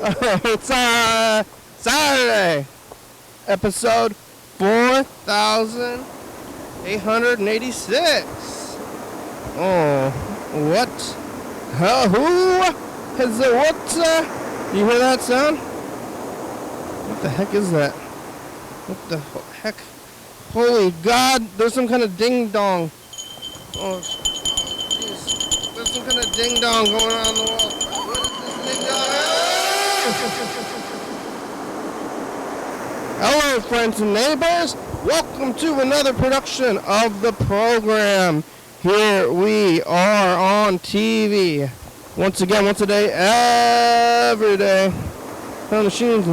It's Saturday, episode 4,886. Oh, what? Who is it? What? You hear that sound? What the heck is that? What the heck? Holy God, there's some kind of ding-dong. Oh, jeez. There's some kind of ding-dong going on the wall. What is this ding-dong? Hello, friends and neighbors. Welcome to another production of the program. Here we are on TV. Once again, once a day, every day. On machines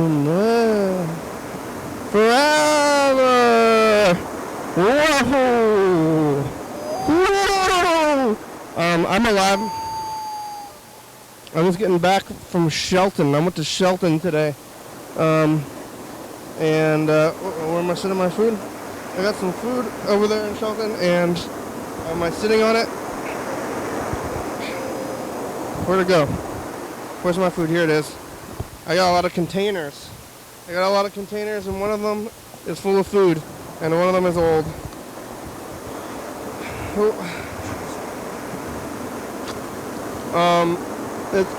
forever. Whoa. Whoa. I'm alive. I was getting back from Shelton. I went to Shelton today. Where am I sitting my food? I got some food over there in Shelton, and am I sitting on it? Where'd it go? Where's my food? Here it is. I got a lot of containers. And one of them is full of food, and one of them is old. It's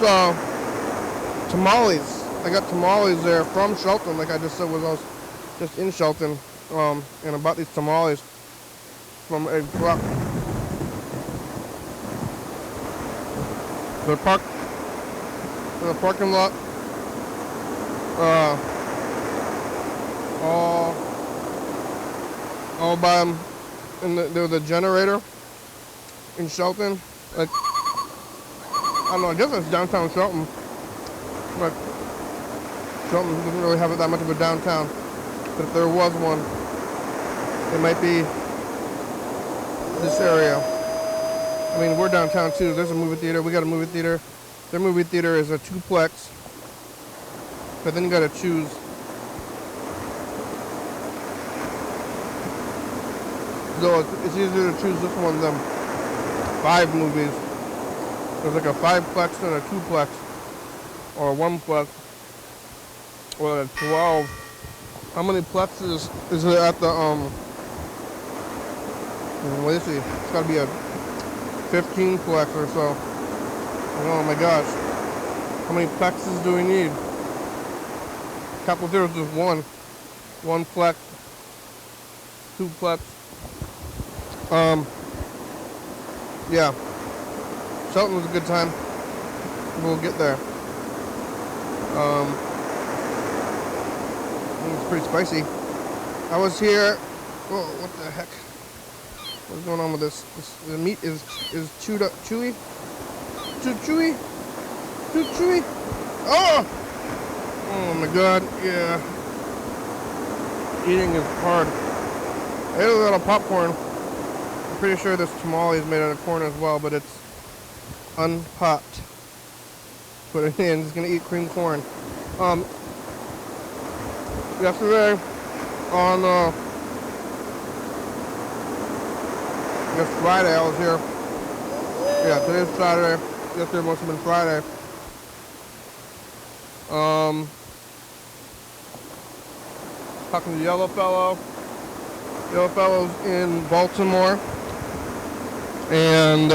tamales. I got tamales there from Shelton, like I just said, I was just in Shelton, and I bought these tamales from a truck. They're parked in the parking lot. All by them, and there was a generator in Shelton. Like, I don't know, I guess it's downtown Shelton. But Shelton doesn't really have it that much of a downtown. But if there was one, it might be this area. I mean, we're downtown too. There's a movie theater. We got a movie theater. Their movie theater is a twoplex. But then you gotta choose. So it's easier to choose this one than 5 movies. There's like a 5-plex and a 2-plex. Or a 1-plex. Or a 12. How many plexes is it at the, what is it? It's gotta be a 15-plex or so. Oh my gosh. How many plexes do we need? Capitol Theater is just one. 1-plex. 2-plex. Yeah. Shelton was a good time. We'll get there. It's pretty spicy. I was here. Whoa, what the heck? What's going on with this? The meat is chewed up, chewy. Too chewy. Too chewy. Oh! Oh my God! Yeah. Eating is hard. I ate a little popcorn. I'm pretty sure this tamale is made out of corn as well, but it's unpopped. Put it in. Just gonna eat cream corn. Yesterday on I guess Friday I was here. Yeah, today's Saturday. Yesterday must have been Friday. Talking to Yellow Fellow. Yellow Fellow's in Baltimore. And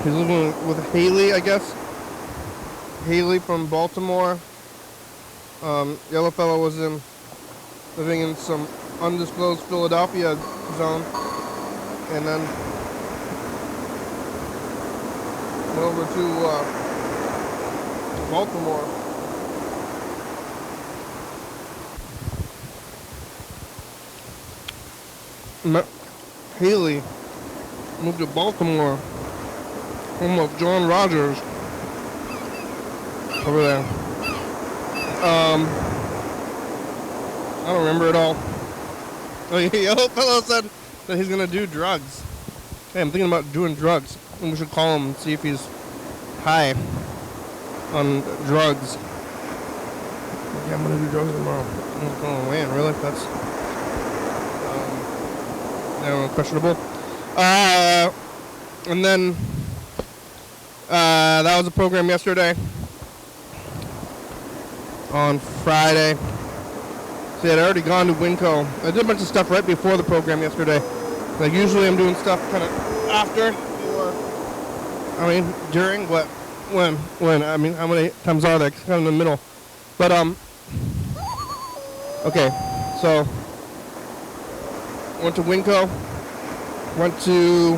he's living with Haley, I guess. Haley from Baltimore. Yellow Fellow was living in some undisclosed Philadelphia zone. And then went over to Baltimore. Haley moved to Baltimore, home of John Rogers, over there. I don't remember it all. Oh, Yellow Fellow said that he's gonna do drugs. Hey, I'm thinking about doing drugs, and we should call him and see if he's high on drugs. Yeah, I'm gonna do drugs tomorrow. Oh man, really? That's questionable. And then That was a program yesterday. On Friday. See, I'd already gone to Winco. I did a bunch of stuff right before the program yesterday. Like, usually I'm doing stuff kind of after, or, during, but when, how many times are there? Kind of in the middle. But, okay, so, went to Winco, went to,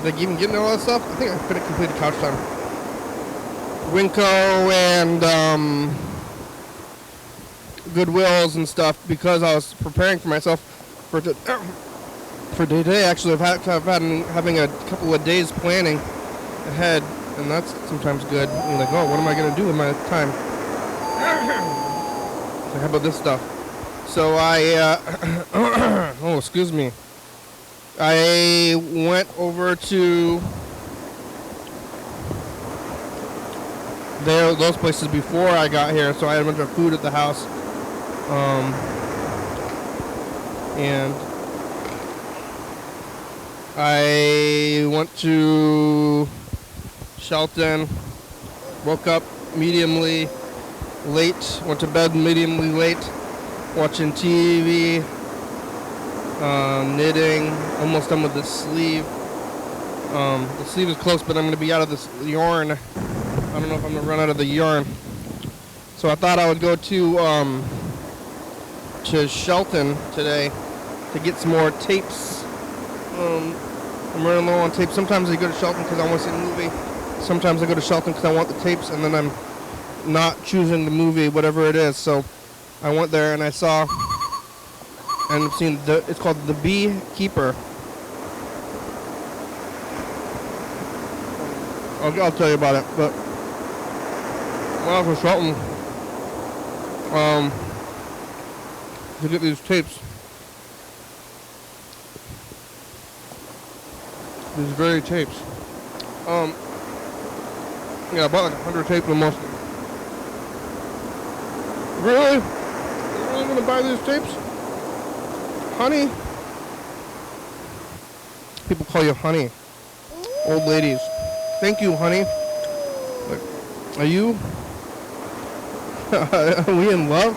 did I even get into all that stuff? I think I could have completed couch time. Winco and, Goodwills and stuff, because I was preparing for myself for today. Actually, having a couple of days planning ahead, and that's sometimes good. You're like, oh, what am I going to do with my time? Like, how about this stuff? So oh, excuse me. I went over to those places before I got here, so I had a bunch of food at the house. And I went to Shelton, woke up mediumly late, went to bed mediumly late, watching TV, knitting, almost done with the sleeve. The sleeve is close, but I'm going to be out of this yarn. I don't know if I'm going to run out of the yarn. So I thought I would go to Shelton today to get some more tapes. I'm running low on tapes. Sometimes I go to Shelton because I want to see a movie. Sometimes I go to Shelton because I want the tapes, and then I'm not choosing the movie, whatever it is. So I went there and I saw, and I've seen it's called The Beekeeper. I'll tell you about it. But when I was in Shelton, to get these tapes, these very tapes. Yeah, I bought like 100 tapes almost. Really? You're really gonna buy these tapes? Honey? People call you honey. Old ladies. Thank you, honey. Like, are you? Are we in love?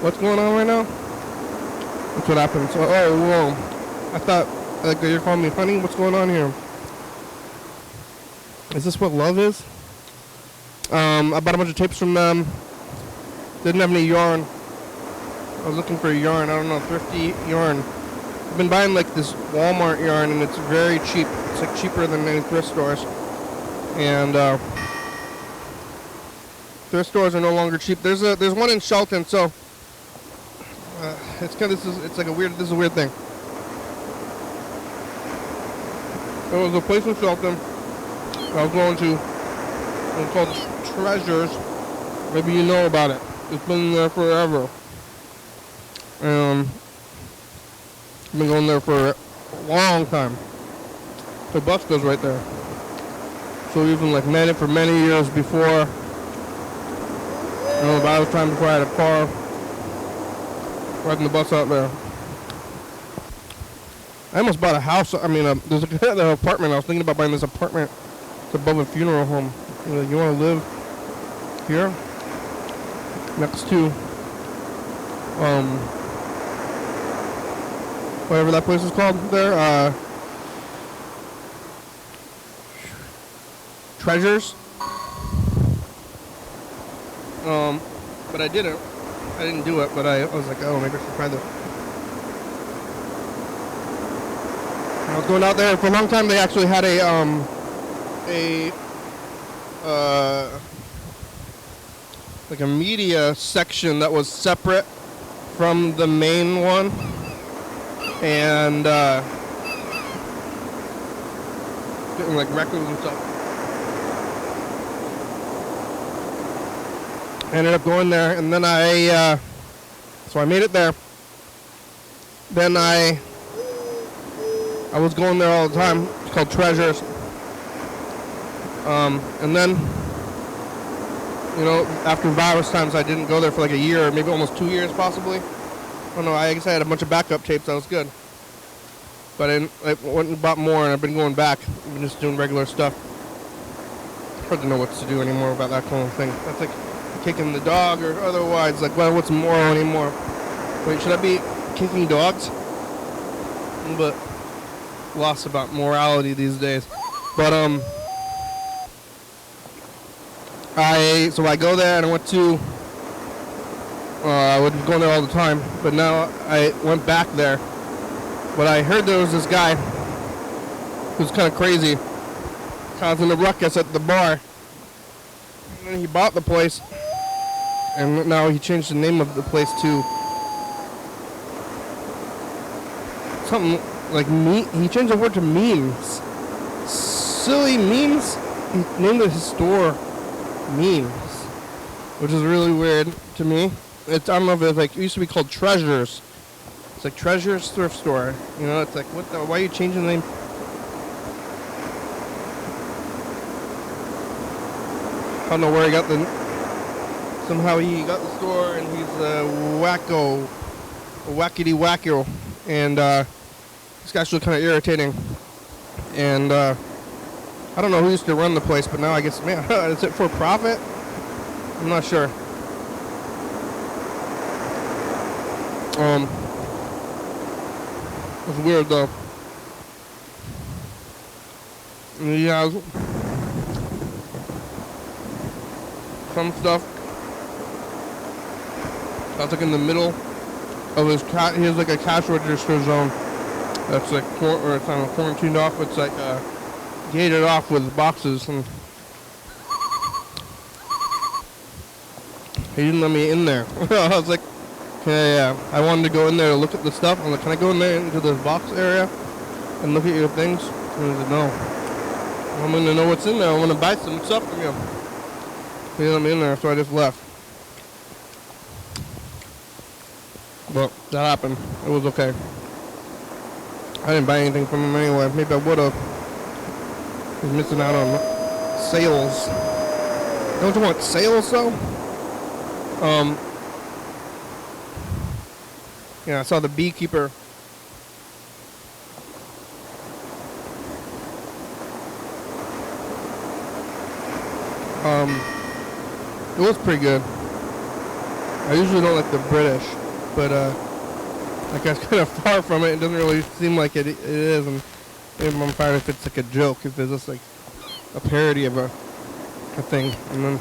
What's going on right now? That's what happened. So, oh, whoa. I thought, like, you're calling me honey? What's going on here? Is this what love is? I bought a bunch of tapes from them. Didn't have any yarn. I was looking for yarn. I don't know, thrifty yarn. I've been buying, like, this Walmart yarn, and it's very cheap. It's, like, cheaper than any thrift stores. And, thrift stores are no longer cheap. There's one in Shelton, so it's like a weird thing. There was a place in Shelton I was going to. It's called Treasures. Maybe you know about it. It's been there forever. I've been going there for a long time. The bus goes right there. So even like for many years before. About the time before I had a car, riding the bus out there. I almost bought a house. There's an apartment. I was thinking about buying this apartment. It's above a funeral home. You want to live here? Next to, whatever that place is called there. Treasures. But I didn't do it, but I was like, oh, maybe I should try this. I was going out there for a long time. They actually had like a media section that was separate from the main one, and getting like records and stuff. I ended up going there, and then so I made it there. Then I was going there all the time. It's called Treasures. And then, after virus times, I didn't go there for like a year, maybe almost 2 years possibly. I don't know, I guess I had a bunch of backup tapes, that was good. But I went and bought more, and I've been going back. I've been just doing regular stuff. hard to know what to do anymore about that kind of thing. That's like kicking the dog or otherwise. Like, well, what's moral anymore? Wait, should I be kicking dogs? But lost about morality these days. But I go there and I went to. I would go there all the time, but now I went back there. But I heard there was this guy who's kind of crazy, causing a ruckus at the bar. And then he bought the place, and now he changed the name of the place to something like he changed the word to memes. Silly memes. He named it his store Memes, which is really weird to me. I don't know if it's like, it used to be called Treasures. It's like Treasures Thrift Store. You know, it's like, why are you changing the name? I don't know where he got somehow he got the store, and he's wackety wacko. And this guy's actually kind of irritating. And I don't know who used to run the place, but now I guess, man, is it for profit? I'm not sure. It's weird though. Yeah. Some stuff. That's like in the middle of his he has like a cash register zone. That's like, or it's kind of quarantined off. It's like gated off with boxes, and he didn't let me in there. I was like, okay, yeah. I wanted to go in there to look at the stuff. I'm like, can I go in there into this box area and look at your things? And he said, no. I'm going to know what's in there. I want to buy some stuff from you. He didn't let me in there, so I just left. But that happened. It was okay. I didn't buy anything from him anyway. Maybe I would have. He's missing out on sales. Don't you want sales though? Yeah, I saw the beekeeper. It was pretty good. I usually don't like the British, but like I was kind of far from it. It doesn't really seem like it is, and maybe I'm fine if it's like a joke, if it's just like a parody of a thing. And then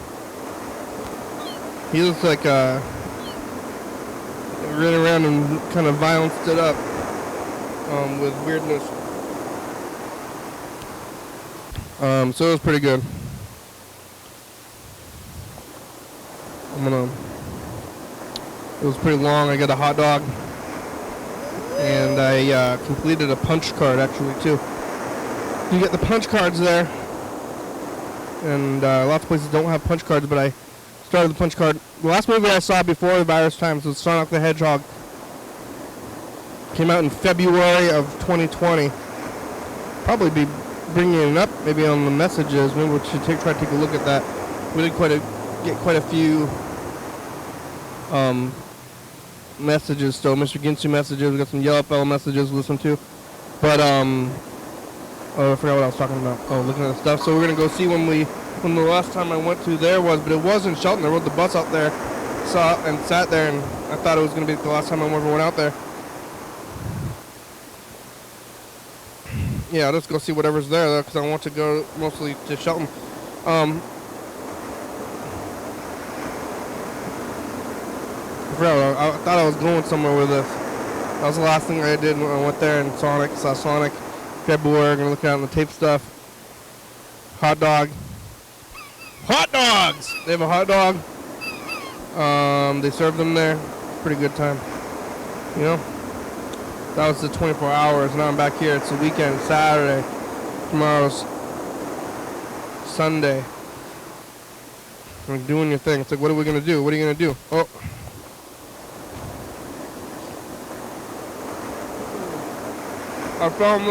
he looks like ran around and kind of violenced it up with weirdness. So it was pretty good. It was pretty long. I got a hot dog, and I completed a punch card actually too. You get the punch cards there, and lots of places don't have punch cards, but I started the punch card. The last movie I saw before the virus times was Sonic the Hedgehog. Came out in February of 2020. Probably be bringing it up maybe on the messages. Maybe we should try to take a look at that. We did get quite a few messages still. Mr. Ginsu messages. We got some Yellow Fellow messages to listen to. But oh, I forgot what I was talking about. Oh, looking at the stuff. So we're gonna go see when the last time I went to there was, but it was in Shelton. I rode the bus out there, saw and sat there, and I thought it was gonna be the last time I ever went out there. Yeah, let's go see whatever's there though, because I want to go mostly to Shelton. I thought I was going somewhere with this. That was the last thing I did when I went there and saw Sonic. February, gonna look out on the tape stuff. Hot dog. Hot dogs! They have a hot dog. They serve them there. Pretty good time. You know? That was the 24 hours. Now I'm back here. It's the weekend, Saturday. Tomorrow's Sunday. Like doing your thing. It's like, what are we gonna do? What are you gonna do? Oh. I found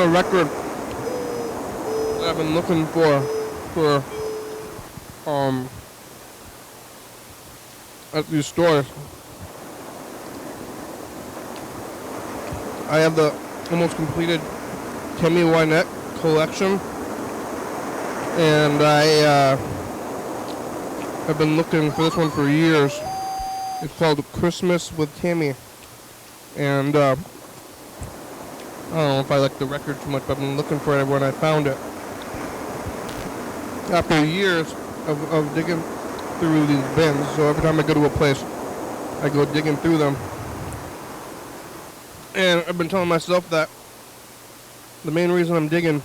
a record that I've been looking for at these stores. I have the almost completed Timmy Wynette collection, and I've been looking for this one for years. It's called Christmas with Tammy, and I don't know if I like the record too much, but I've been looking for it when I found it. After years of digging through these bins, so every time I go to a place, I go digging through them. And I've been telling myself that the main reason I'm digging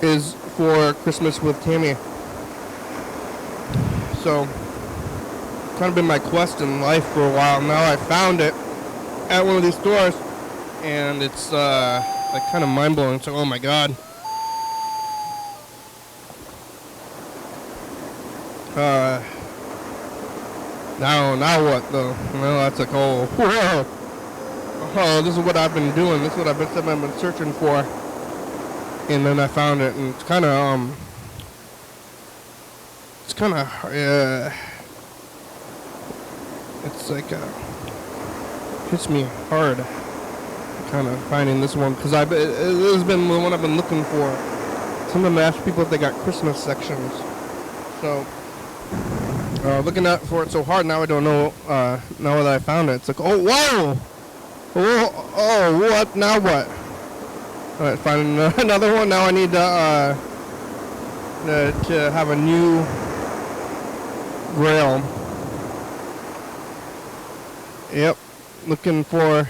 is for Christmas with Tammy. So, kind of been my quest in life for a while. Now I found it at one of these stores, and it's like kind of mind-blowing. So, oh my god. Now what though? Well, that's like, oh, this is what I've been doing. This is what I've been searching for. And then I found it, and it's kind of, it's like, hits me hard, kind of finding this one, because it has been the one I've been looking for. Sometimes I ask people if they got Christmas sections. So, looking out for it so hard, now I don't know, now that I found it. It's like, oh, whoa! Oh, what? Now what? Alright, find another one. Now I need to have a new grail. Yep, looking for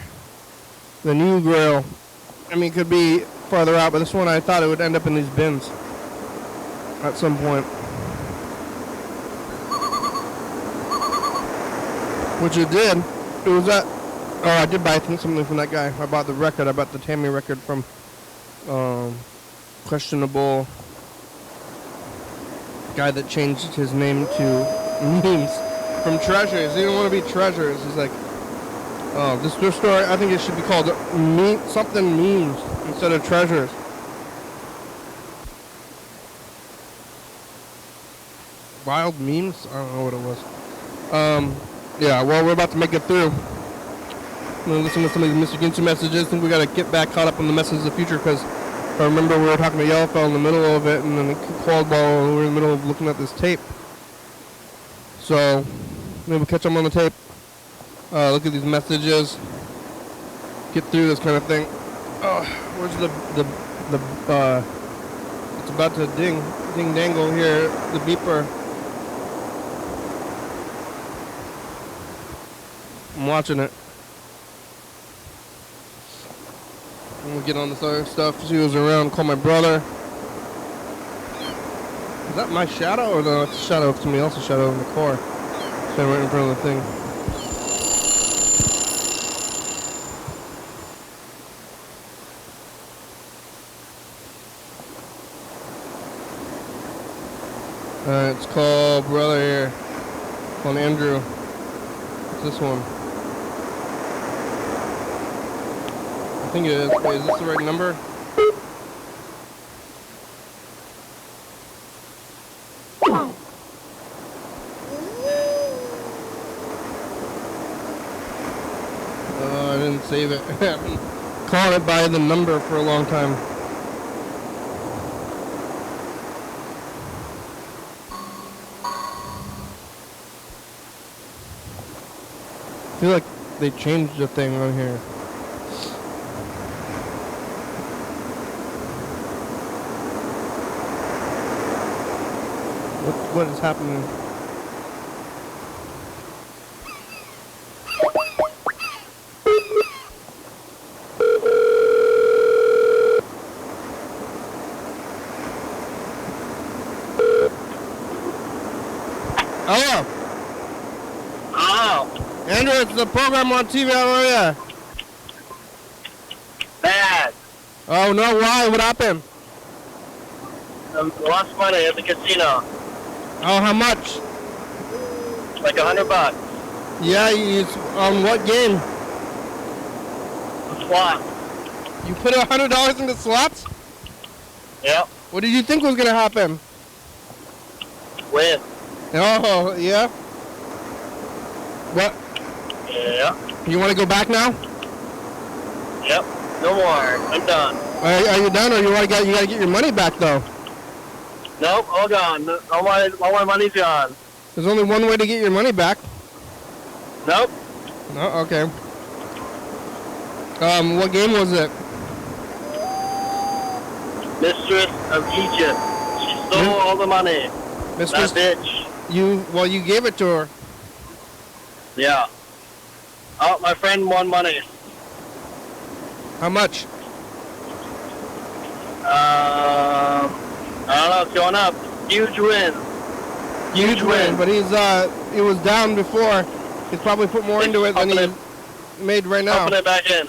the new grail. I mean, it could be farther out, but this one I thought it would end up in these bins at some point. Which it did. It was at... Oh, I did buy something from that guy. I bought the record. I bought the Tammy record from questionable guy that changed his name to Memes from Treasures. He didn't want to be Treasures. He's like, oh, this store, I think it should be called something Memes instead of Treasures. Wild Memes? I don't know what it was. Yeah, well, we're about to make it through. I'm going to listen to some of these Mr. Ginsu messages. I think we got to get back caught up on the messages of the future, because I remember we were talking to Yellowfell in the middle of it, and then it called while we were in the middle of looking at this tape. So, maybe we'll catch them on the tape. Look at these messages. Get through this kind of thing. Oh, where's the it's about to ding dangle here, the beeper. I'm watching it. I'm gonna get on this other stuff, see who's around, call my brother. Is that my shadow, or no, it's a shadow of somebody else's shadow in the car? Standing right in front of the thing. It's called brother here. Called Andrew. What's this one? I think it is. Wait, is this the right number? Oh, I didn't save it. I've been calling it by the number for a long time. I feel like they changed the thing on here. What is happening? Hello? Oh. Andrew, it's the program on TV. How are you? Bad. Oh, no, why? What happened? Lost money at the casino. Oh, how much? Like $100. Yeah, on what game? Slot. You put $100 into slots? Yep. What did you think was going to happen? Win. Oh, yeah? What? Yeah. You want to go back now? Yep. No more. I'm done. Are you done, or you gotta get your money back though? Nope, all gone. All my money's gone. There's only one way to get your money back. Nope. No, okay. What game was it? Mistress of Egypt. She stole all the money. Mistress, that bitch. You gave it to her. Yeah. Oh, my friend won money. How much? I don't know, it's going up. Huge win. Huge win, but he was down before. He's probably put more into it than he made right now. Pumping it back in.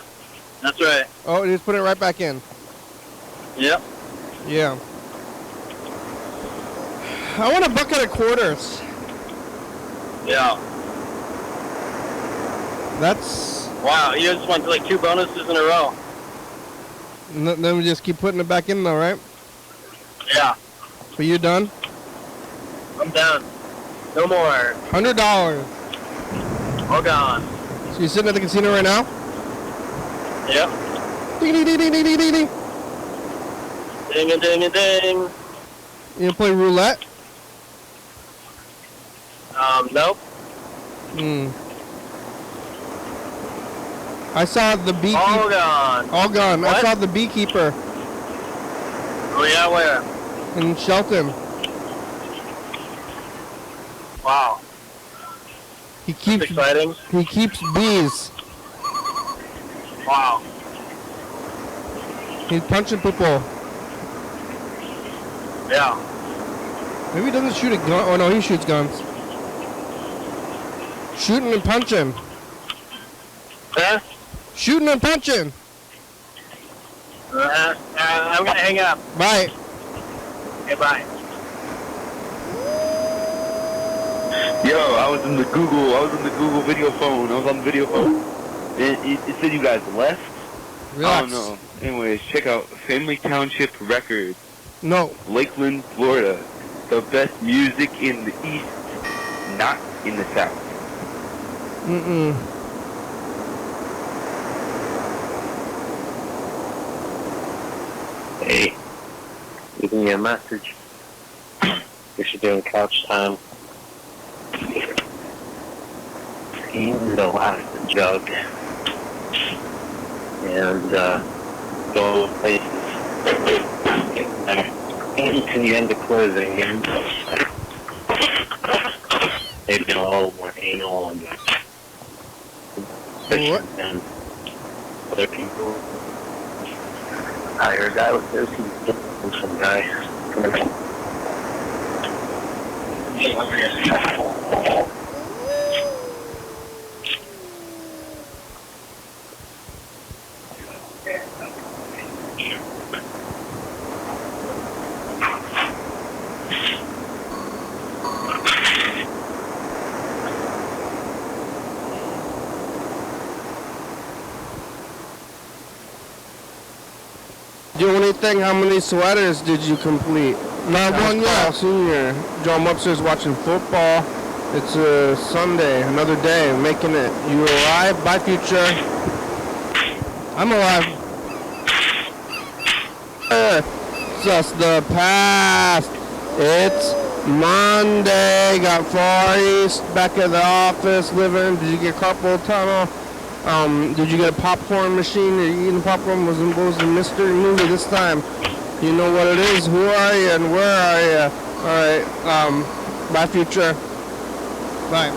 That's right. Oh, he's putting it right back in. Yep. Yeah. I want a bucket of quarters. Yeah. That's... Wow, you just went to like 2 bonuses in a row. Then we just keep putting it back in though, right? Yeah. Are you done? I'm done. No more. $100. All gone. So you're sitting at the casino right now? Yep. Ding, ding, ding, ding, ding, ding, ding. Ding a ding a ding. You gonna play roulette? Nope. I saw the beekeeper. All gone. All gone. What? I saw the beekeeper Oh yeah, where? in Shelton. Wow. He keeps Exciting. He keeps bees. Wow. He's punching people. Yeah. Maybe he doesn't shoot a gun. Oh no, he shoots guns. Shooting and punching. Huh? Shooting and punching. I'm gonna hang up. Bye. Okay, bye. Yo, I was in the Google video phone. I was on the video phone. It said you guys left. Relax. Oh no. Anyways, check out Family Township Records, No. Lakeland, Florida. The best music in the East, not in the South. Hey, leaving me a message. We should do couch time. And the last jug. And go places. And to the end of closing. And they've been all more anal and What? than other people. I heard that was some guy. The only thing, how many sweaters did you complete? Not one yet. Senior. Joe, I'm upstairs watching football. It's a Sunday, another day, making it. You alive? Bye, future. I'm alive. Just the past. It's Monday. Got Far East back at the office living. Did you get carpal tunnel? Did you get a popcorn machine? Are you eating popcorn? Was the mystery movie this time? You know what it is. Who are you and where are you? Alright, bye future. Bye.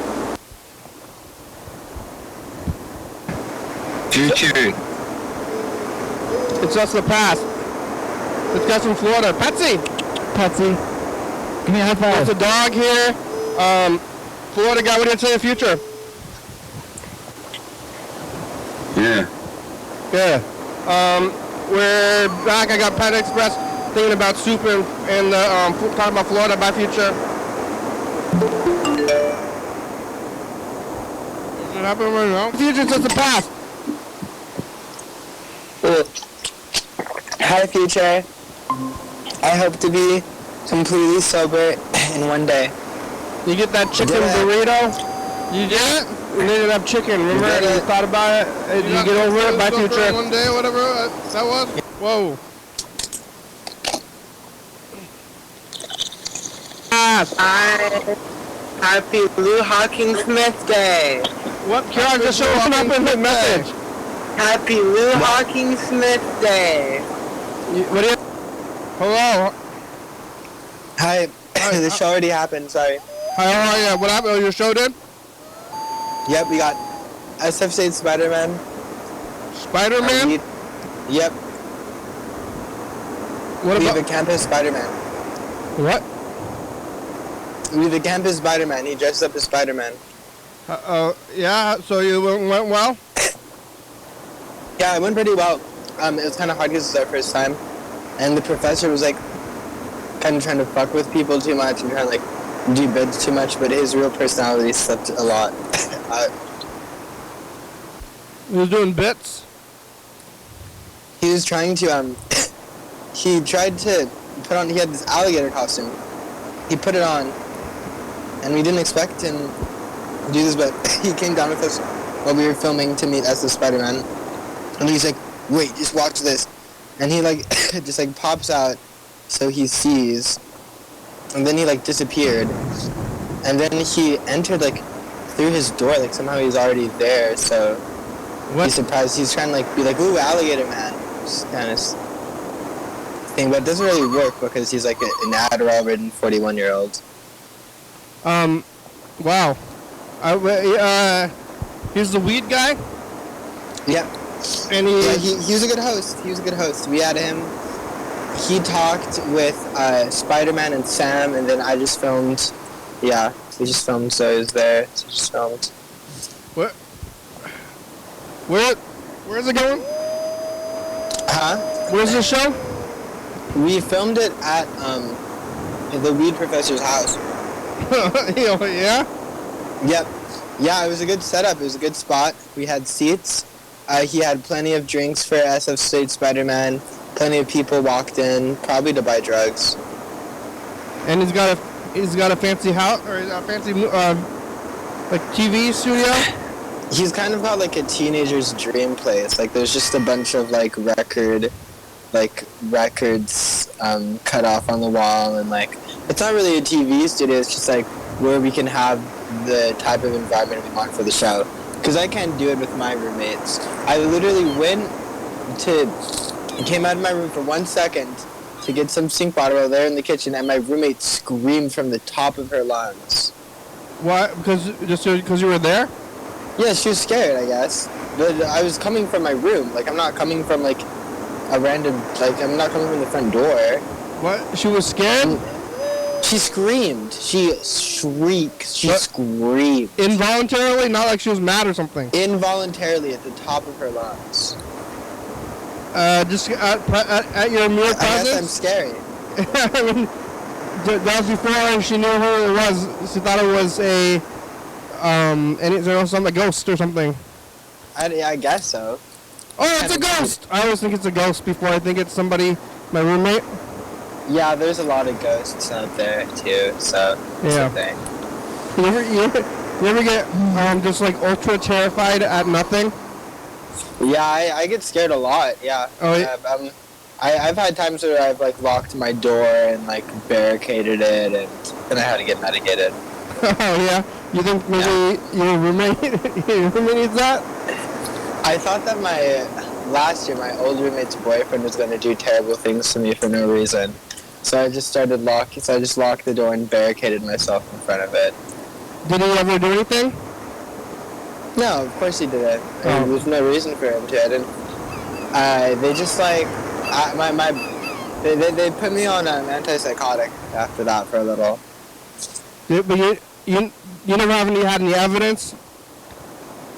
Future. It's just the past. This guy's from Florida. Patsy! Patsy. Give me a high five. There's a dog here. Florida guy, what did you say in the future? Yeah. Yeah. We're back. I got Pet Express thinking about soup and talking about Florida. Bye, future. Does it happen right now? Future's just the past. Hi, future. I hope to be completely sober in one day. You get that chicken Yeah. burrito? You get it? We needed to have chicken. Remember? did You it. thought about it. Did you get over it? Back to your trip. One day or whatever that was. Whoa. Happy Lou Hawking Smith Day. What? Kieran just showing up in the message. Happy Lou Hawking Smith Day. What do you? Hello. Hi. The show already happened. Sorry. Hi, how are you? What happened? Oh, your show did? Yep, we got SF State Spider-Man. Spider-Man? Yep. What We have about? a campus Spider-Man. What? We have a campus Spider-Man. He dressed up as Spider-Man. Yeah, so you went well? Yeah, it went pretty well. It was kind of hard because it was our first time. And the professor was like kind of trying to fuck with people too much and trying to like do bits too much, but his real personality slipped a lot. He was doing bits? He was trying to, he tried to put on, he had this alligator costume. He put it on, and we didn't expect him to do this, but he came down with us while we were filming to meet as the Spider-Man. And he's like, wait, just watch this. And he like, just like pops out so he sees. And then he like disappeared. And then he entered like through his door, like somehow he's already there, so he's surprised. He's trying to like be like, ooh, alligator man. Just kind of thing, but it doesn't really work because he's like an Adderall-ridden 41-year-old. Wow. He's the weed guy? Yep. And Yeah, he was a good host. He was a good host. We had him. He talked with Spider-Man and Sam, and then I just filmed. Yeah, we just filmed, so he was there. So just filmed. What? Where's it going? Huh? Where's the show? We filmed it at the weed professor's house. Yeah? Yep. Yeah, it was a good setup. It was a good spot. We had seats. He had plenty of drinks for SF State Spider-Man. Plenty of people walked in, probably to buy drugs. And he's got a fancy house or a fancy like TV studio. He's kind of got like a teenager's dream place. Like there's just a bunch of like records cut off on the wall, and like it's not really a TV studio. It's just like where we can have the type of environment we want for the show. Because I can't do it with my roommates. I literally came out of my room for 1 second to get some sink water while there in the kitchen, and my roommate screamed from the top of her lungs. What? Because you were there? Yeah, she was scared, I guess. But I was coming from my room. Like, I'm not coming from, like, a random... Like, I'm not coming from the front door. What? She was scared? She screamed. She shrieked. She screamed. Involuntarily? Not like she was mad or something? Involuntarily at the top of her lungs. Just at your mere presence? I guess I'm scary. I mean, that was before she knew who it was. She thought it was a ghost or something. I guess so. Oh, it's a ghost! I always think it's a ghost before I think it's somebody, my roommate. Yeah, there's a lot of ghosts out there too, so it's a thing. You ever get just like ultra terrified at nothing? Yeah, I get scared a lot. Yeah. Oh, yeah. I've had times where I've like locked my door and like barricaded it, and then I had to get medicated. Oh yeah. You think maybe your roommate needs that? I thought that last year my old roommate's boyfriend was gonna do terrible things to me for no reason. So I just locked the door and barricaded myself in front of it. Did he ever do anything? No, of course he didn't. Oh. There's no reason for him to. I didn't. They just like, they put me on an antipsychotic after that for a little. But you never had any evidence?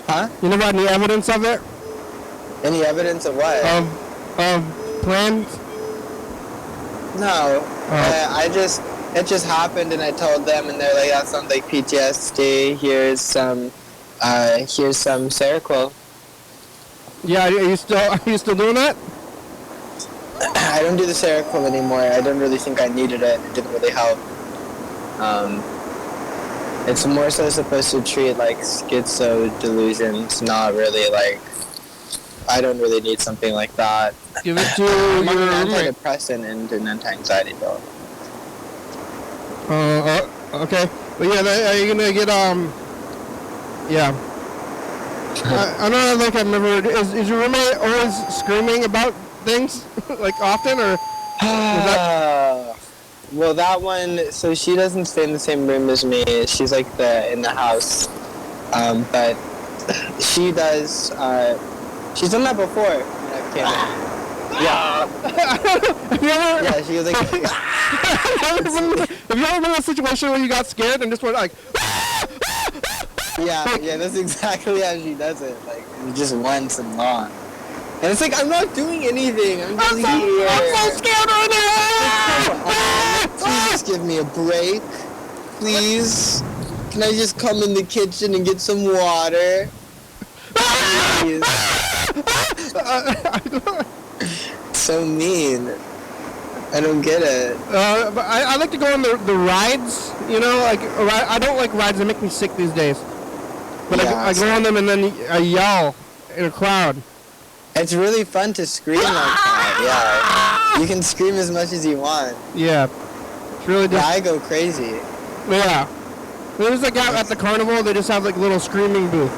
Huh? You never had any evidence of it? Any evidence of what? Of plans? No. Oh. It just happened, and I told them, and they're like, that sounds like PTSD. Here's some Seroquel. Yeah, are you still doing that? I don't do the Seroquel anymore. I don't really think I needed it. It didn't really help. It's more so supposed to treat like schizo delusions, not really like. I don't really need something like that. Give it to I'm on your an roommate. antidepressant and an anti-anxiety pill. Okay. But yeah, are you gonna get yeah. I don't know, like I've never. Is your roommate always screaming about things like often, or? Well, that one. So she doesn't stay in the same room as me. She's like in the house, but she does. She's done that before. When I came in. Yeah. Have you ever? Yeah. She was like. Have you ever been in a situation where you got scared and just went like? Yeah. That's exactly how she does it. Like just once and long. And it's like I'm not doing anything. I'm just here. I'm so scared right now. Please give me a break. Please. Can I just come in the kitchen and get some water? Please. So mean. I don't get it. But I like to go on the rides, you know, like I don't like rides that make me sick these days. But Yeah, I go on them and then I yell in a crowd. It's really fun to scream like that. Yeah. You can scream as much as you want. Yeah. It's really Yeah, just, I go crazy. yeah. There's like out at the carnival, they just have like a little screaming booth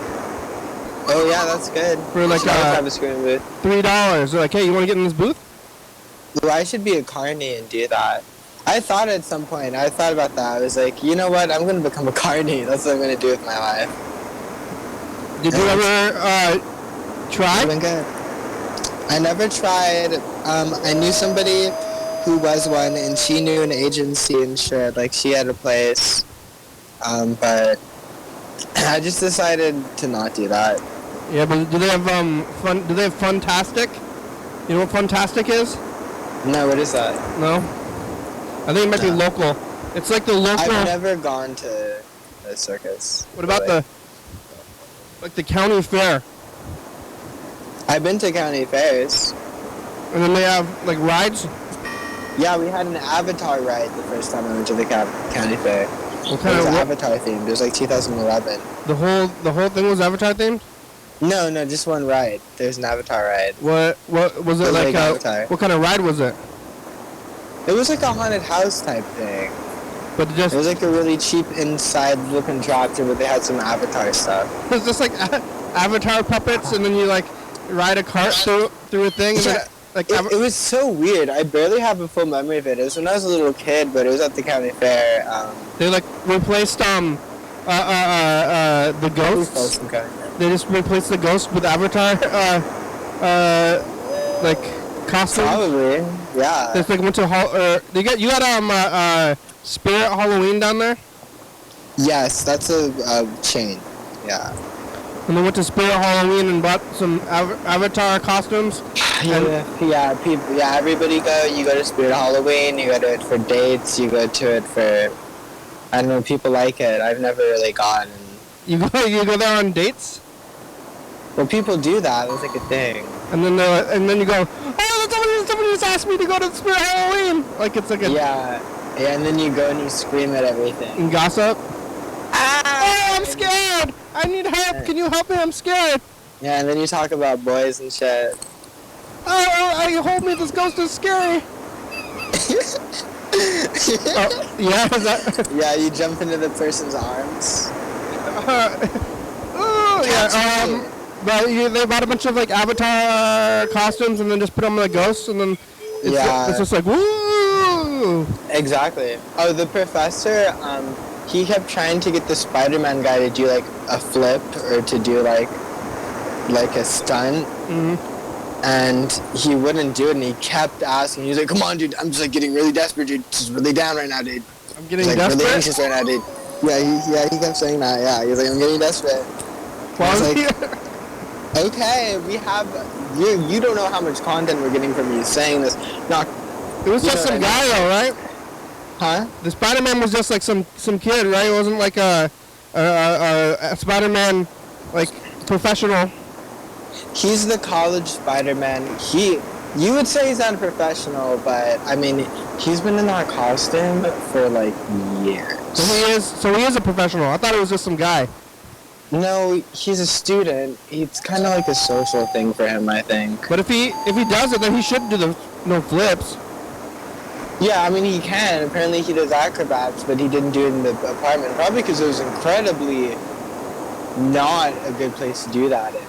Oh yeah, that's good. for like Should always have a screaming booth. $3. They're like, hey, you want to get in this booth? Ooh, I should be a carny and do that. I thought at some point, I thought about that. I was like, you know what? I'm going to become a carny. That's what I'm going to do with my life. Did you ever try? It's been good. I never tried. I knew somebody who was one, and she knew an agency and shit. Like, she had a place. But I just decided to not do that. Yeah, but do they have fun? Do they have Funtastic? You know what Funtastic is? No, what is that? No. I think it might be local. It's like the local. I've never gone to a circus. What about really. the county fair? I've been to county fairs. And then they have like rides. Yeah, we had an Avatar ride the first time I went to the county fair. What It kind was of Avatar themed. It was like 2011. the whole thing was Avatar themed? No, just one ride. There's an Avatar ride. What was it It was like? like Avatar. What kind of ride was it? It was like a haunted house type thing. But It just was like a really cheap inside the contraption, but they had some Avatar stuff. it was just like Avatar puppets, and then you like ride a cart through a thing. And Yeah. then, like It was so weird. I barely have a full memory of it. It was when I was a little kid, but it was at the county fair. they like replaced the ghosts. Thurston County. They just replaced the ghost with Avatar like costumes. Probably, yeah. They like went to you got Spirit Halloween down there, Yes, that's a chain. Yeah. and they went to Spirit Halloween and bought some Avatar costumes. Yeah, everybody go. You go to Spirit Halloween. You go to it for dates. You go to it for, I don't know. People like it. I've never really gone. You go there on dates, Well, people do that. It's like a thing. and then you go, oh, somebody just asked me to go to Spirit Halloween. Like it's like a Yeah, and then you go and you scream at everything. and gossip. Oh, I'm scared. I need help. Can you help me? I'm scared. Yeah, and then you talk about boys and shit. Oh, hold me. This ghost is scary. Oh, yeah, is that? Yeah, you jump into the person's arms. Oh, yeah. But they bought a bunch of like Avatar costumes and then just put them on the ghosts, and then it's just like woo. Exactly. Oh, the professor, he kept trying to get the Spider-Man guy to do like a flip or to do like a stunt. Mm-hmm. And he wouldn't do it, and he kept asking. He was like, "Come on, dude! I'm just like getting really desperate, dude. Just really down right now, dude. I'm getting He's, like, desperate. really anxious right now, dude." Yeah, he kept saying that. Yeah, he was like, "I'm getting desperate." Well, I was like, "Okay, we have you don't know how much content we're getting from you saying this. Not, it was you just know some what I guy, though, right? huh? The Spider-Man was just like some kid, right? It wasn't like a Spider-Man like professional. He's the college Spider-Man. You would say he's not a professional, but I mean, he's been in that costume for like years. So he is a professional. I thought it was just some guy. No, he's a student. It's kind of like a social thing for him, I think. But if he does it, then he should do the no flips. Yeah, I mean, he can. Apparently, he does acrobats, but he didn't do it in the apartment. Probably because it was incredibly not a good place to do that in.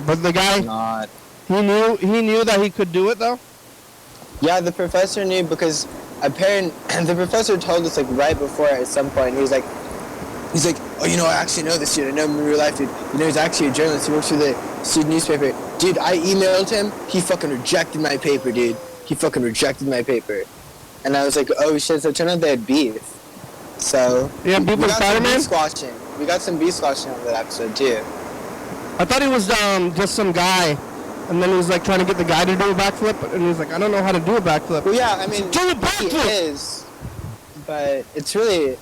But the guy, Not. he knew that he could do it though. Yeah, the professor knew because the professor told us like right before at some point. He's like, oh, you know, I actually know this dude. I know him in real life, dude. You know, he's actually a journalist. He works for the student newspaper. Dude, I emailed him. He fucking rejected my paper, dude. He fucking rejected my paper. And I was like, oh shit, so it turned out they had beef. So, Yeah, beef with Spider-Man? We got some beef squashing on that episode too. I thought he was just some guy, and then he was like trying to get the guy to do a backflip, and he was like, I don't know how to do a backflip. Well, yeah, I mean, Do a he backflip! is, but it's really,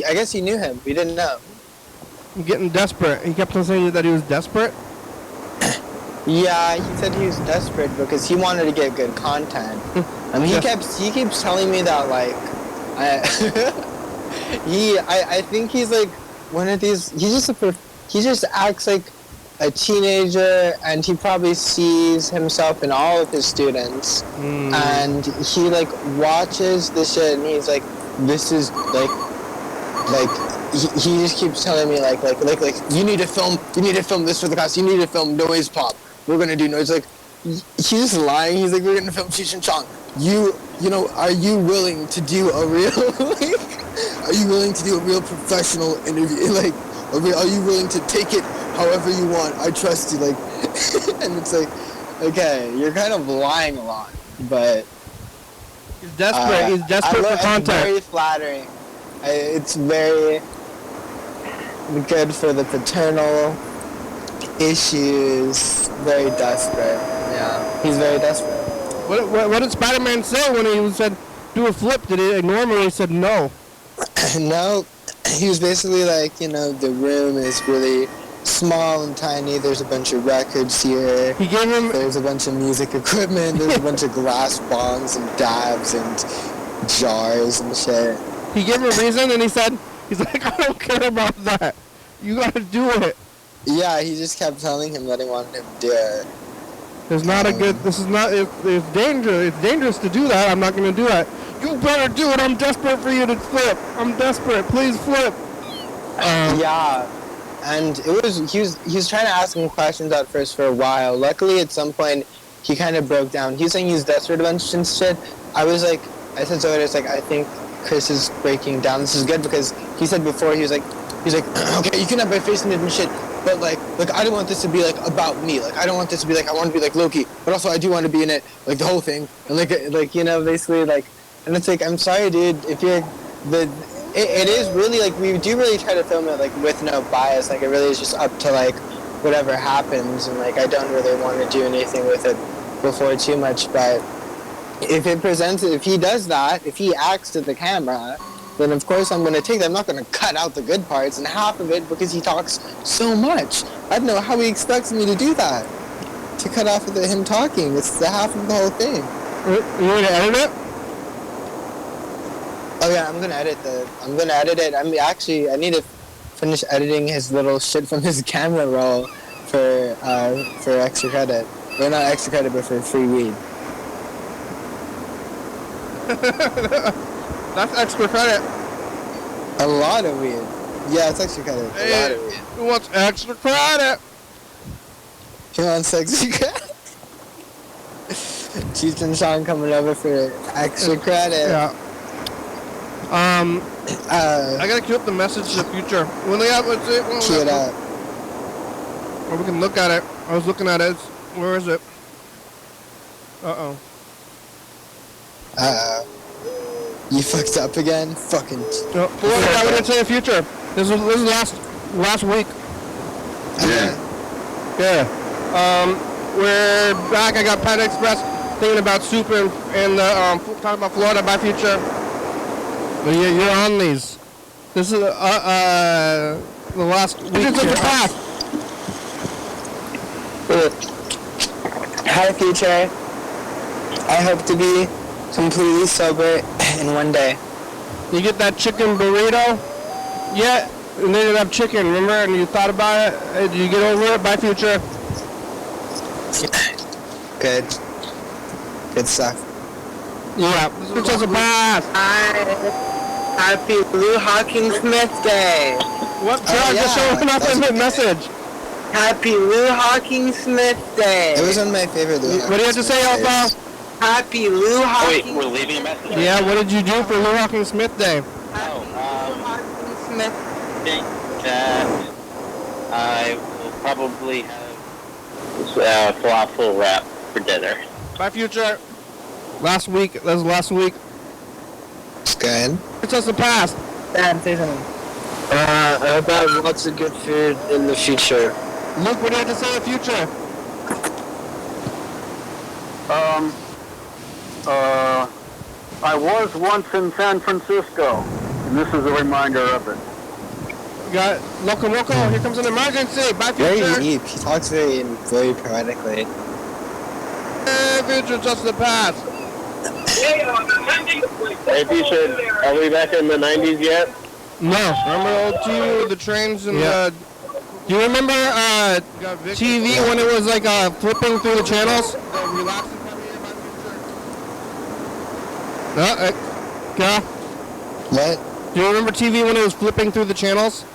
I guess he knew him. We didn't know. I'm getting desperate. He kept on saying that he was desperate. Yeah, he said he was desperate because he wanted to get good content. I mean, he keeps telling me that like, I think he's like one of these. He just acts like a teenager, and he probably sees himself in all of his students, and he like watches this shit, and he's like, this is like. He just keeps telling me like you need to film this for the class, you need to film noise pop, we're gonna do noise, like he's just lying. He's like, we're gonna film Cheech and Chong, you know, are you willing to do a real are you willing to do a real professional interview, like are you willing to take it however you want, I trust you, like and it's like, okay, you're kind of lying a lot, but He's desperate for content. It's very flattering. It's very good for the paternal issues. Very desperate. Yeah, he's very desperate. What did Spider-Man say when he said do a flip? Did he ignore him or he said no? No, he was basically like, you know, the room is really small and tiny. There's a bunch of records here. He gave him. There's a bunch of music equipment. There's a bunch of glass bongs and dabs and jars and shit. He gave him a reason, and he's like, I don't care about that. You gotta do it. Yeah, he just kept telling him that he wanted him to do it. It's not a good. This is not. It's dangerous. It's dangerous to do that. I'm not gonna do it. You better do it. I'm desperate for you to flip. I'm desperate. Please flip. Yeah, and he was trying to ask him questions at first for a while. Luckily, at some point, he kind of broke down. He was saying he's desperate about and shit. I said so. It's like, I think Chris is breaking down. This is good because he said before, he was like, okay, you can have my face in it and shit, but like I don't want this to be like about me. Like I don't want this to be like, I want to be like Loki, but also I do want to be in it, like the whole thing, and like you know, basically like, and it's like, I'm sorry, dude, if you're it is really like, we do really try to film it like with no bias. Like it really is just up to like whatever happens, and like I don't really want to do anything with it before too much, but. If he does that, if he acts to the camera, then of course I'm going to take that. I'm not going to cut out the good parts and half of it because he talks so much. I don't know how he expects me to do that. To cut off of him talking. It's the half of the whole thing. You want to edit it? Oh yeah, I'm going to edit it. I need to finish editing his little shit from his camera roll for extra credit. Or not extra credit, but for free weed. That's extra credit. A lot of weed. Yeah, it's extra credit. A lot of weed. Who wants extra credit? He wants extra credit. Cheech and Chong coming over for extra credit. Yeah. I gotta queue up the message to the future. When they have, let's see. Queue it up. Or we can look at it. I was looking at it. Where is it? Uh-oh. You fucked up again? Fucking. No, we're gonna say the future. This is last week. Yeah. Yeah. We're back. I got Panda Express thinking about soup and talking about Florida by future. But you're on these. This is the last week of the past. Hi, future. I hope to be completely sober in one day. You get that chicken burrito yet? And they didn't have chicken, remember? And you thought about it? Did you get over it? Bye, future. Good. Good stuff. Yeah, it's just a pass. Happy Lou Hawking Smith Day. What? Just showing up in the message. Happy Lou Hawking Smith Day. It was one of my favorite Lou Hawking. What do you have to say, Alpha? Happy Lou Hawking. Wait, we're leaving a message? Yeah, what did you do for Lou Hawking Smith Day? Lou Hawking Smith. I think that I will probably have falafel wrap for dinner. Bye, future. Last week. That was last week. It's good. It's just a pass. Dad, say something. I hope I have lots of good food in the future. Luke, what do you have to say in the future? I was once in San Francisco, and this is a reminder of it. Got Loco Moco, here comes an emergency. Bye, Very future. deep. He talks very poetically. Future, just the pass. Hey, Future, are we back in the 90s yet? No. Remember old TV, the trains and do you remember TV when it was like flipping through the channels? What? Do you remember TV when it was flipping through the channels?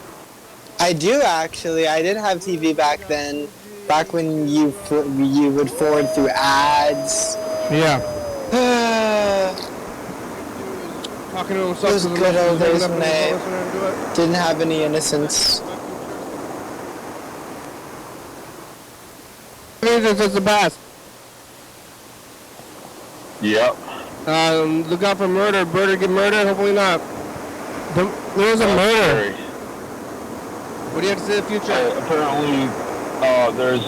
I do actually. I did have TV back then. Back when you would forward through ads. Yeah. Talking to himself. Those good old days when I didn't have any innocence. It's the past. Yep. Look out for murder. Birder get murdered. Hopefully not. There was a murder. What do you have to say in the future? Apparently, there's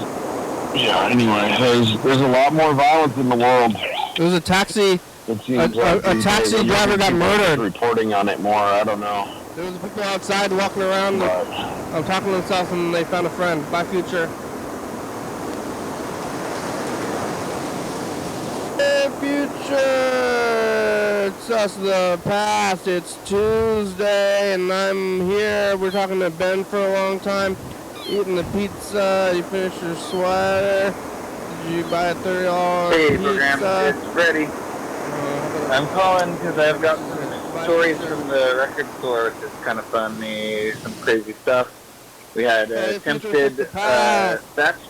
a lot more violence in the world. There was a taxi. It seems like A taxi driver got murdered. Reporting on it more. I don't know. There was people outside walking around. I'm talking to themselves and they found a friend. Bye, future. Hey, future. It's us the past. It's Tuesday and I'm here. We're talking to Ben for a long time. Eating the pizza. You finished your sweater. Did you buy a $30 Hey, pizza? program, it's ready. I'm calling because I've got some stories from the record store, which is kind of funny, some crazy stuff. We had attempted theft.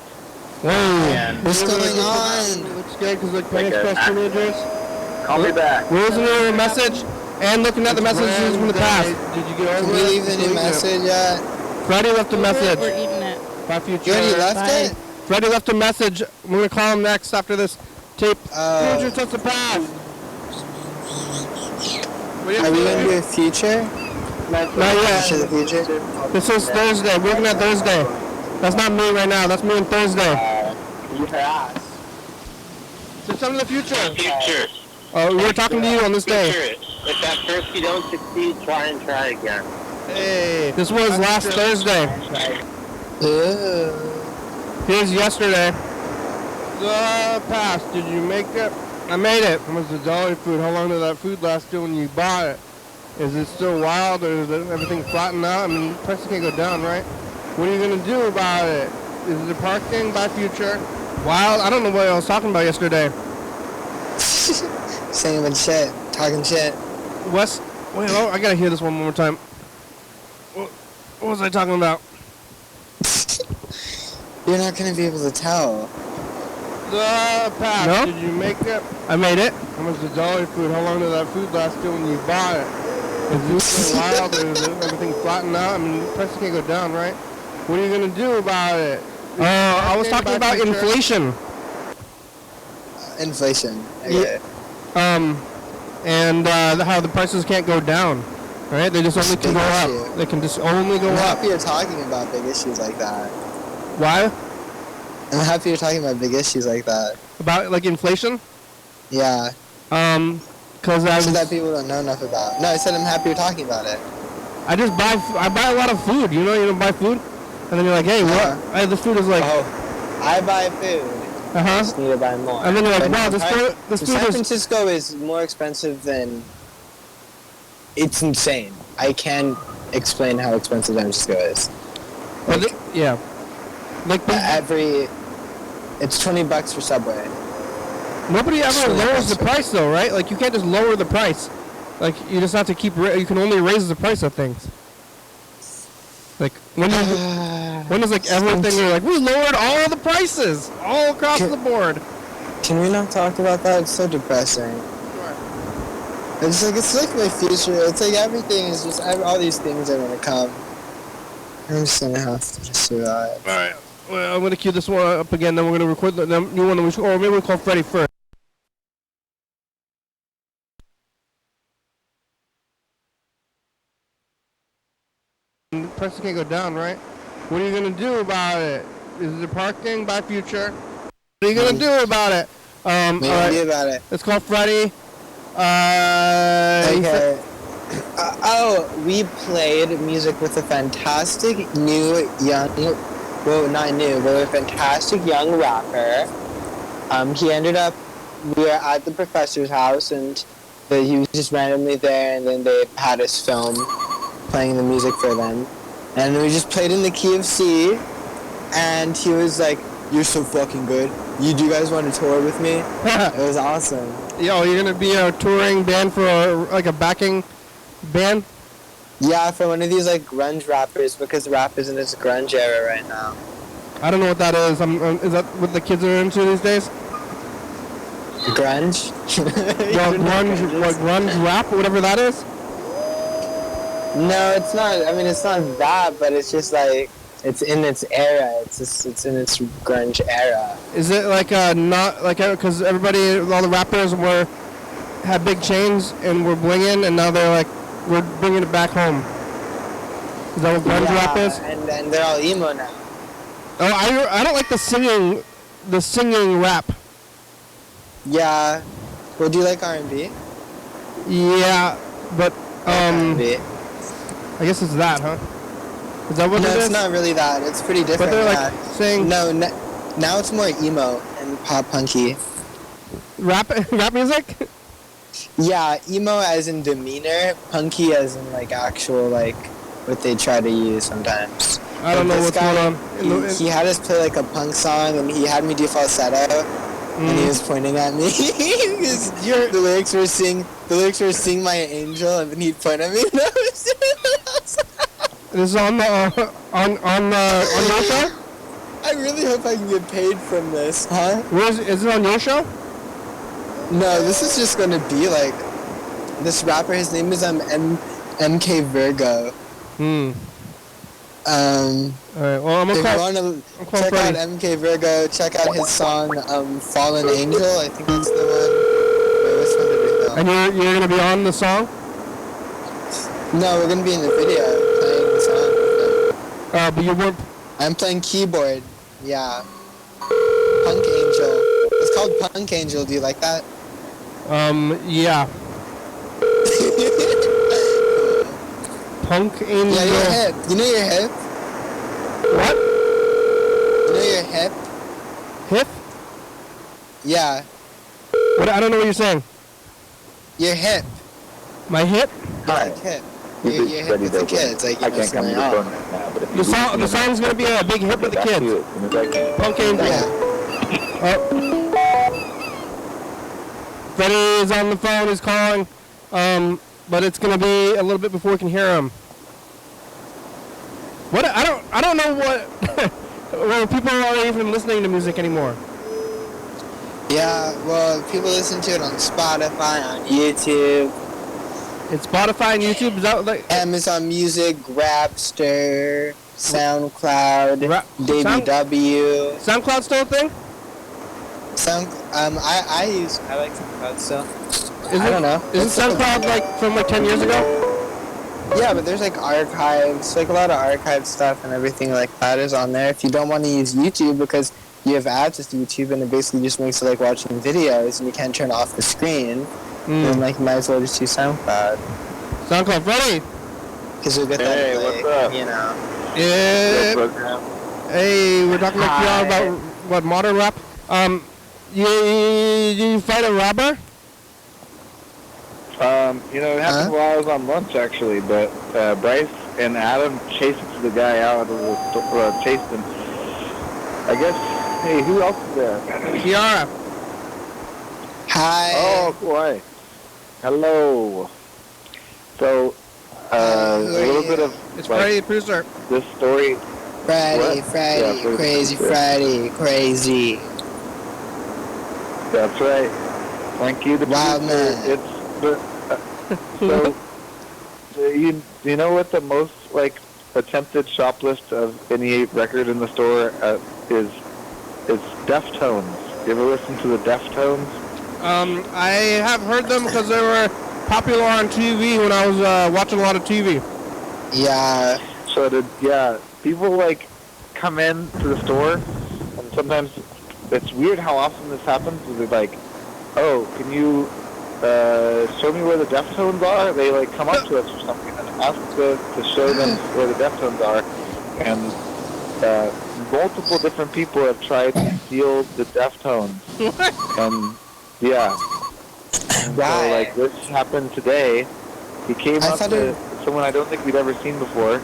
Whoa. And What's going on? Looks good because like Panic Like a- Express teenagers. call me back. We're listening to a message and looking at the messages from the past. Did you get Can over we it? leave the new message yet? Freddie left a message. We're eating it. Bye, future. You already left Bye. it? Freddie left a message. We're gonna call him next after this tape. Future touch the past. Are we gonna do a future? Not To yet. the future? This is Thursday. We're looking at Thursday. That's not me right now. That's me on Thursday. So tell me the future. Future. We're talking to you on this day. Future. If at first you don't succeed, try again. Hey. This was last Thursday. Here's yesterday. The past. Did you make it? I made it. How much the dollar food? How long did that food last you when you bought it? Is it still wild or is everything flattened out? I mean, prices can't go down, right? What are you going to do about it? Is it a parking? Buy future? Wild? I don't know what I was talking about yesterday. Saying a bunch of shit. Talking shit. Wes, wait, I got to hear this one more time. What was I talking about? You're not gonna be able to tell. The past. No? Did you make it? I made it. How much the dollar food? How long did that food last you when you bought it? Is it still wild or is everything flattened out? I mean, prices can't go down, right? What are you going to do about it? I was talking about inflation. Inflation. Okay. And how the prices can't go down, right? They just only can Big go issue. up. They can just only go I'm up. happy you're talking about big issues like that. Why? I'm happy you're talking about big issues like that. About like inflation? Yeah. Because So that people don't know enough about. No, I said I'm happy you're talking about it. I buy a lot of food. You know, buy food, and then you're like, hey, what? This food is like. Oh, I buy food. Just need to buy more. And then you're like, But wow, no, this San food is... Francisco is more expensive than... It's insane. I can't explain how expensive San Francisco is. Like, yeah. Like it's $20 for Subway. Nobody ever lowers the price though, right? Like you can't just lower the price. Like you just have to keep. You can only raise the price of things. Like when is like everything? You're like we lowered all the prices all across the board. Can we not talk about that? It's so depressing. It's like my future. It's like everything is just all these things are gonna come. I'm just gonna have to just survive. All right. Well, I'm gonna cue this one up again. Then we're gonna record the new one, or maybe we'll call Freddie first. The price can't go down, right? What are you gonna do about it? Is the parking by future? What are you gonna do about it? What all right. Do about it? Let's call Freddie. Okay. We played music with a fantastic new young, well, not new, but a fantastic young rapper. He ended up, we were at the professor's house, and he was just randomly there, and then they had us film playing the music for them. And we just played in the key of C, and he was like, "You're so fucking good. Do you guys want to tour with me?" It was awesome. Yo, you're gonna be a touring band for like a backing band? Yeah, for one of these like grunge rappers, because rap is in its grunge era right now. I don't know what that is. Is that what the kids are into these days? Grunge? Well, grunge rap, whatever that is? No, it's not. I mean, it's not that, but it's just like it's in its era. It's in its grunge era. Is it like not like because everybody, all the rappers had big chains and were blinging, and now they're like we're bringing it back home. Is that what grunge rap is? And they're all emo now. Oh, I don't like the singing rap. Yeah. Well, do you like R&B? Yeah, but R&B. I guess it's that, huh? Is that what it is? No, it's not really that. It's pretty different. But they're like saying no. Now it's more emo and pop punky. Rap music? Yeah, emo as in demeanor, punky as in like actual like what they try to use sometimes. I don't know what's going on. He had us play like a punk song, and he had me do falsetto, and he was pointing at me. The lyrics were "Sing My Angel," and then he'd point at me. And I was this is on your show? I really hope I can get paid from this, huh? Is it on your show? No, this is just gonna be like this rapper. His name is MK Virgo. Alright, well, I'm gonna check out MK Virgo. Check out his song "Fallen Angel." I think that's the one. Wait, which one did we film? And you're gonna be on the song? No, we're gonna be in the video playing the song. But you weren't. I'm playing keyboard. Yeah. Punk Angel. It's called Punk Angel. Do you like that? Yeah. Punk Angel. Yeah, you're hip. You know you're hip? What? You know you're hip? Hip? Yeah. What? I don't know what you're saying. You're hip. My hip? Like hip. You're hip with the kids. Like, I can't come to the phone right now, but if The song's gonna be a big hit with the kids. Punk Angel. Yeah. Oh. Freddie is on the phone. He's calling. But it's gonna be a little bit before we can hear him. What? I don't know what. Well, people aren't even listening to music anymore. Yeah. Well, people listen to it on Spotify, on YouTube. It's Spotify and YouTube. Is that like Amazon Music, Grabster, SoundCloud, DBW. SoundCloud still a thing? I like SoundCloud still. I don't know. Isn't SoundCloud like from like 10 years ago? Yeah, but there's like archives, like a lot of archive stuff and everything like that is on there. If you don't want to use YouTube because you have access to YouTube and it basically just makes it like watching videos and you can't turn off the screen, then like you might as well just use SoundCloud. SoundCloud, Freddie! Because you'll get Hey, that, like, what's up? you know. Yeah. Hey, we're talking like y'all about what modern rap. You fight a robber? It happened while I was on lunch, actually, but Bryce and Adam chased the guy out of the store, chased him. I guess, hey, who else is there? Kiara. Hi. Oh, boy. Hello. So, a little bit of, It's Freddy the Producer. this story. Friday, What? Friday, Yeah, crazy yeah. Friday, crazy. That's right. Thank you, the Wild producer. man. It's the, you know what the most attempted shoplift of any record in the store is Deftones. You ever listen to the Deftones? I have heard them because they were popular on TV when I was watching a lot of TV. Yeah. So people come in to the store, and sometimes it's weird how often this happens. They're like, "Oh, can you show me where the Deftones are?" They come up to us or something and ask to show them where the Deftones are, and multiple different people have tried to steal the Deftones. And yeah, Right. so this happened today. He came I up thought to it- someone I don't think we'd ever seen before,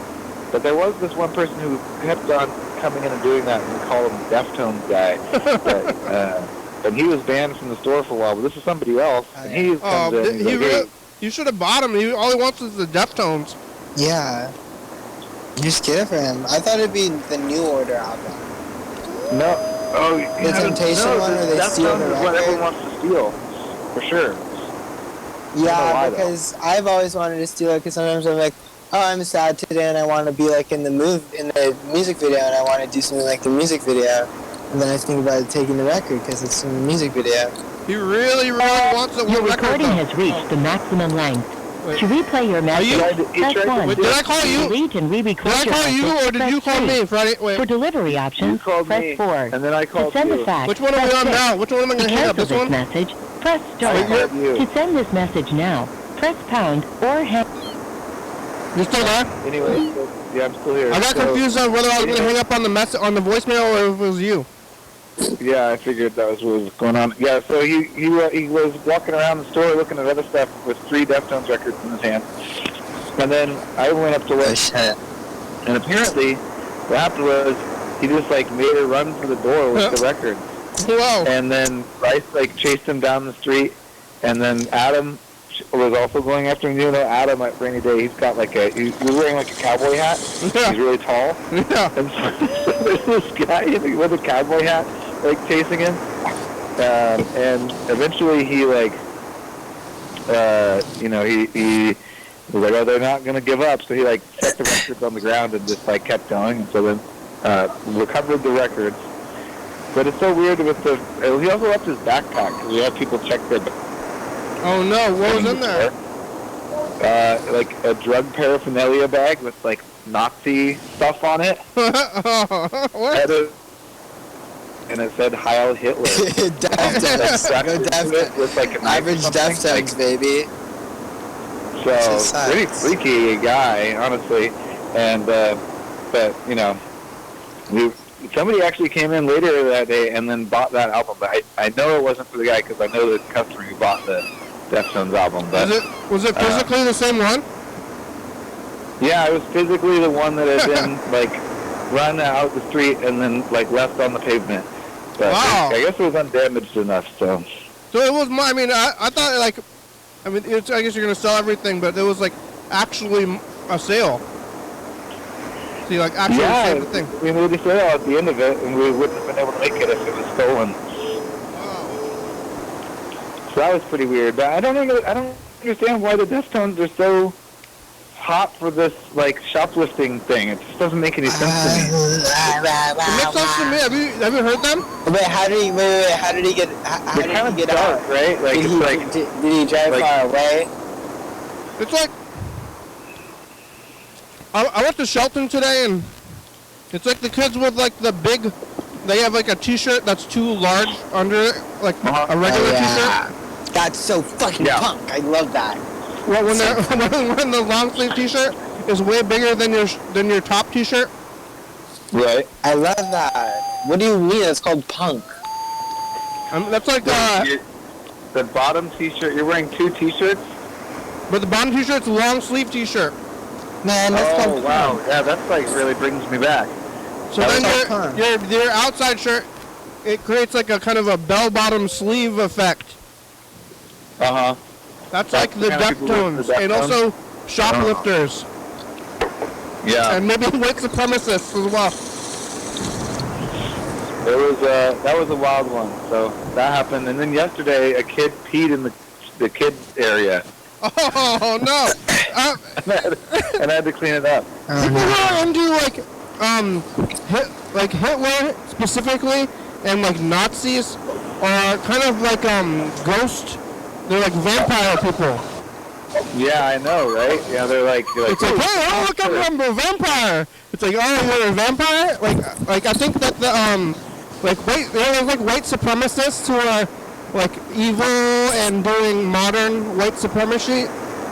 but there was this one person who kept on coming in and doing that, and we call him Deftones guy. And he was banned from the store for a while, but this is somebody else, and he comes in. And he's like, "Hey, You should have bought him. All he wants is the Deftones. Yeah. You just get it for him. I thought it'd be the New Order album. no, oh, The Temptation one, where they steal the Deftones is what record? everyone wants to steal, for sure. Yeah, why, though. because I've always wanted to steal it, because sometimes I'm like, oh, I'm sad today and I want to be in the music video, and I want to do something like the music video. And then I think about taking the record because it's in the music video. He really, really wants it. Your What record, recording though? has reached the maximum length. Wait. To replay your message, you- press 1. Wait, did I call you? Delete and re-record Did I your call you message, or did press you call 3. me, Friday? For Wait, delivery options, You called press me, 4. and then I To called send you. a fax, which one are we press on 6. now? Which one am I To going to hang up? cancel This this one? message, press I star. called you. To send this message now, press pound or hang. You still there? Anyway, yeah, I'm still here. I got So, confused on whether I was going to hang up on the voicemail or if it was you. Yeah, I figured that was what was going on. Yeah, so he was walking around the store looking at other stuff with 3 Deftones records in his hand. And then I went up to Oh, look, shit. and apparently what happened was he just made a run for the door with the records. Wow. And then Bryce chased him down the street, and then Adam was also going after him. You know, Adam at Rainy Day, he's got he was wearing a cowboy hat. Yeah. He's really tall. Yeah. And so there's this guy with a cowboy hat, chasing him. And eventually he, he was like, oh, they're not going to give up. So he, set the records on the ground and just, kept going. And so then recovered the records. But it's so weird with he also left his backpack because we had people check their Oh no, what was in there? a drug paraphernalia bag with, Nazi stuff on it. What? And it said Heil Hitler. Deftones. Go Deftones. With a knife or Average something. Deftones, baby. So Just pretty sucks. freaky guy, honestly. And but somebody actually came in later that day and then bought that album. But I know it wasn't for the guy because I know the customer who bought the Deftones album. But Was it physically the same one? yeah, it was physically the one that had been run out the street and then left on the pavement. But Wow. I guess it was undamaged enough. So So it was I thought I guess you're gonna sell everything, but it was actually a sale. So you actually saved the thing. we made a sale at the end of it, and we wouldn't have been able to make it if it was stolen. So that was pretty weird. But I don't understand why the Deftones are so hot for this shoplifting thing. It just doesn't make any sense to me. It makes sense to me. Have you heard them? Wait, how did he get? How They're did kind he of get dark, out? right? Did he drive far away? It's I went to Shelton today, and it's the kids with the big. They have a T-shirt that's too large under it, a regular T-shirt. That's so fucking punk. I love that. Well, when the long sleeve T-shirt is way bigger than your top T-shirt. Right. I love that. What do you mean? It's called punk. That's like The bottom t-shirt, you're wearing 2 t-shirts? but the bottom t-shirt's a long sleeve t-shirt. Man, that's Oh, wow. Yeah, that's like really brings me back. So That then was your outside shirt, it creates like a kind of a bell-bottom sleeve effect. Uh-huh. That's like the kind of people with Deftones the and Deftones? also shoplifters Yeah. and maybe white supremacists as well. That was a wild one. So that happened. And then yesterday, a kid peed in the kids area. Oh no! And I had to clean it up. People who are into like Hitler specifically and like Nazis are kind of like ghost. They're like vampire people. Yeah, I know, right? Yeah, they're like It's like, hey, oh look, I'm a vampire. It's like, oh, you're a vampire? Like I think that the there's like white supremacists who are like evil and doing modern white supremacy,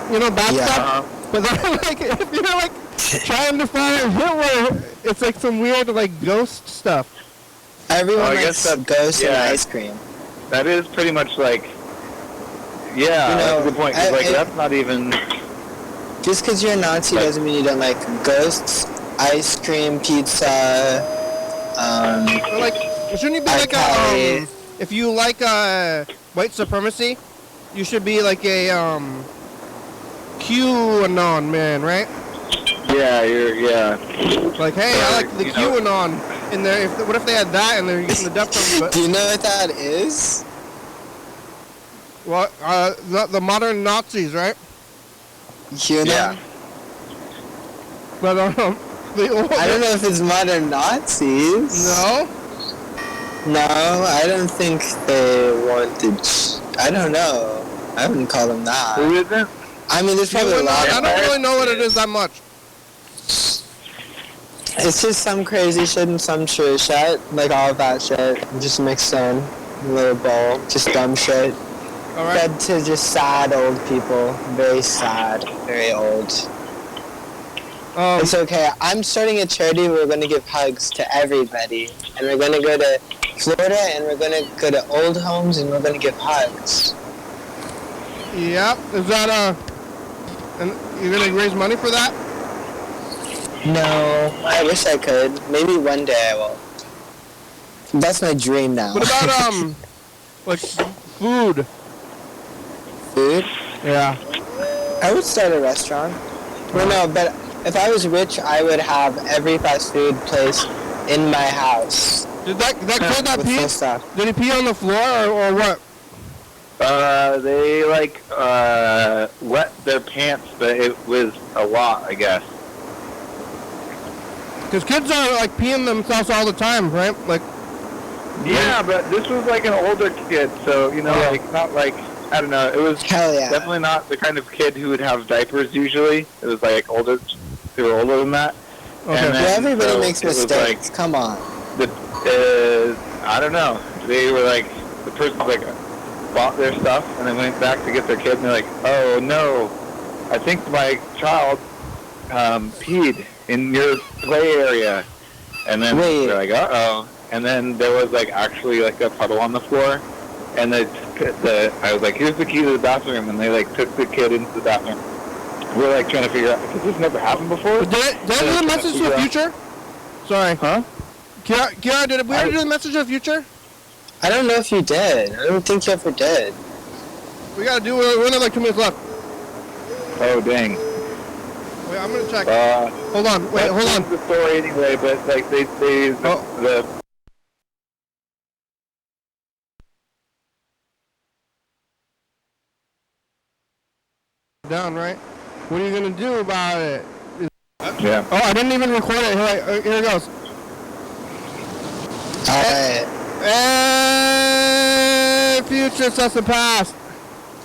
bad stuff. But then like if you're like trying to find Hitler, it's like some weird like ghost stuff. Everyone I likes guess ghosts and ice cream. That is pretty much like, yeah, that's a good point. 'Cause, that's not even. Just because you're a Nazi doesn't mean you don't like ghosts, ice cream, pizza. But like, shouldn't you be like if you like white supremacy, you should be like a QAnon man, right? Yeah. Like, hey, I like the QAnon in there. What if they had that and they're using the Deftones? Do you know what that is? Well, the modern Nazis, right? QAnon? Yeah. But the old. I don't know if it's modern Nazis. No. No, I don't think they wanted. I don't know. I wouldn't call them that. Who is it? I mean, there's probably a lot. I don't really know what it is that much. It's just some crazy shit and some true shit, like all of that shit, just mixed in a little bowl, just dumb shit. All right. Fed to just sad old people, very sad, very old. It's okay. I'm starting a charity where we're going to give hugs to everybody, and we're going to go to Florida, and we're going to go to old homes, and we're going to give hugs. Yep. Is that and you're gonna raise money for that? No, I wish I could. Maybe one day I will. That's my dream now. What about like food? Food? Yeah. I would start a restaurant. Well, no, but if I was rich, I would have every fast food place in my house. Did that kid that with full pee? staff. Did he pee on the floor or what? They wet their pants, but it was a lot, I guess. Because kids are like peeing themselves all the time, right? Like. Yeah, but this was like an older kid, so like not like I don't know. It was definitely not the kind of kid who would have diapers usually. It was like older. They were older than that. Okay. And then, everybody makes mistakes. Like, come on. I don't know. They were like the person like bought their stuff and then went back to get their kid, and they're like, "Oh no, I think my child peed in your play area." And then they're like, "Uh-oh." And then there was like actually like a puddle on the floor, and I was like, "Here's the key to the bathroom," and they like took the kid into the bathroom. We're like trying to figure out, because this never happened before. Did I do the message to the future? Sorry. Huh? Kiara, did we ever do the message to the future? I don't know if you did. I don't think you ever did. We gotta do it. We only have like 2 minutes left. Oh dang. Wait, I'm gonna check. Hold on. Wait, hold on. The story anyway, but like the down, right? What are you gonna do about it? Yeah. Oh, I didn't even record it. Here it goes. Alright. Hey, future says the past.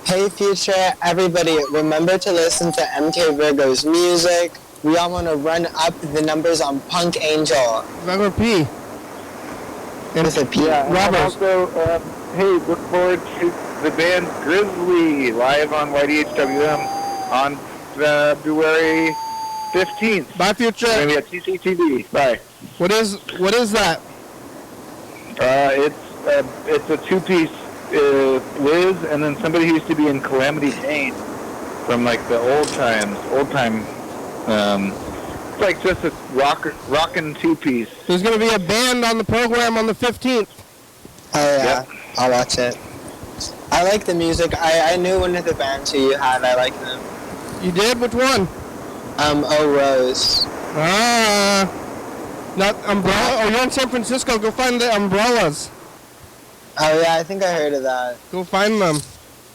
Hey, future, everybody, remember to listen to MK Virgo's music. We all want to run up the numbers on Punk Angel. Remember P. With a P. Yeah, and also, hey, look forward to the band Grizzly live on YDHWM on February 15th. Bye, future. Maybe at TCTV. Bye. What is that? It's it's a two-piece Liz, and then somebody who used to be in Calamity Jane from like the old time. It's like just a rockin' two-piece. There's going to be a band on the program on the 15th. Oh yeah, Yep. I'll watch it. I like the music. I knew one of the bands who you had. I like them. You did? Which one? Oh Rose. Not Umbrella. Oh, you're in San Francisco. Go find the Umbrellas. Oh yeah, I think I heard of that. Go find them.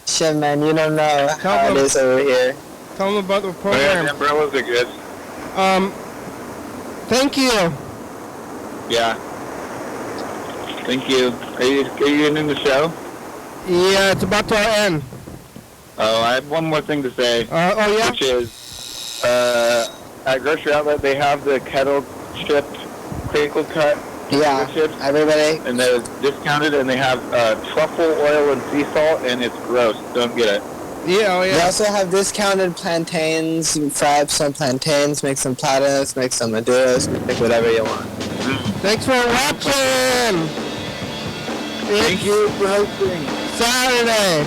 Shit, man, you don't know how it is over here. Tell them about the Oh, yeah, program. the umbrellas are good. Thank you. Yeah. Thank you. Are you ending the show? Yeah, it's about to end. Oh, I have one more thing to say. Oh, yeah? Which is, at Grocery Outlet, they have the kettle chip, crinkle cut Yeah, chips, everybody. and they're discounted, and they have truffle oil and sea salt, and it's gross. Don't get it. Yeah, oh, They yeah. also have discounted plantains. You can fry up some plantains, make some platas, make some maduros, make whatever you want. Thanks for watching. Thank you for hosting. Saturday.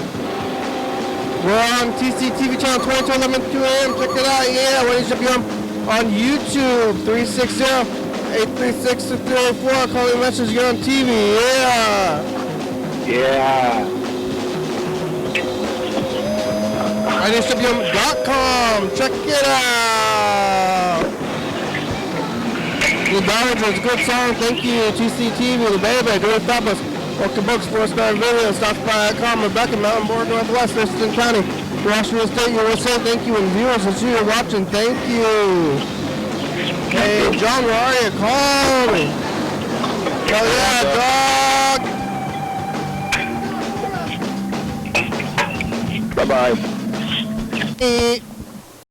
We're on TCTV channel 2211 2 a.m. Check it out. Yeah, YDHWM on YouTube 360-836-6384. Call me a message. You're on TV. Yeah. Yeah. YDHWM.com. Check it out. The Dodgers, a good song. Thank you. TCTV, the baby. Do it, stop us. Welcome books, 4-star video, stop.com, Rebecca, Mountain Board, Northwest, Thurston County, Washington State, USA, thank you, and viewers, since you're watching, thank you. Hey, John, where are you? Call me. Hell yeah, dog. Bye-bye. Hey.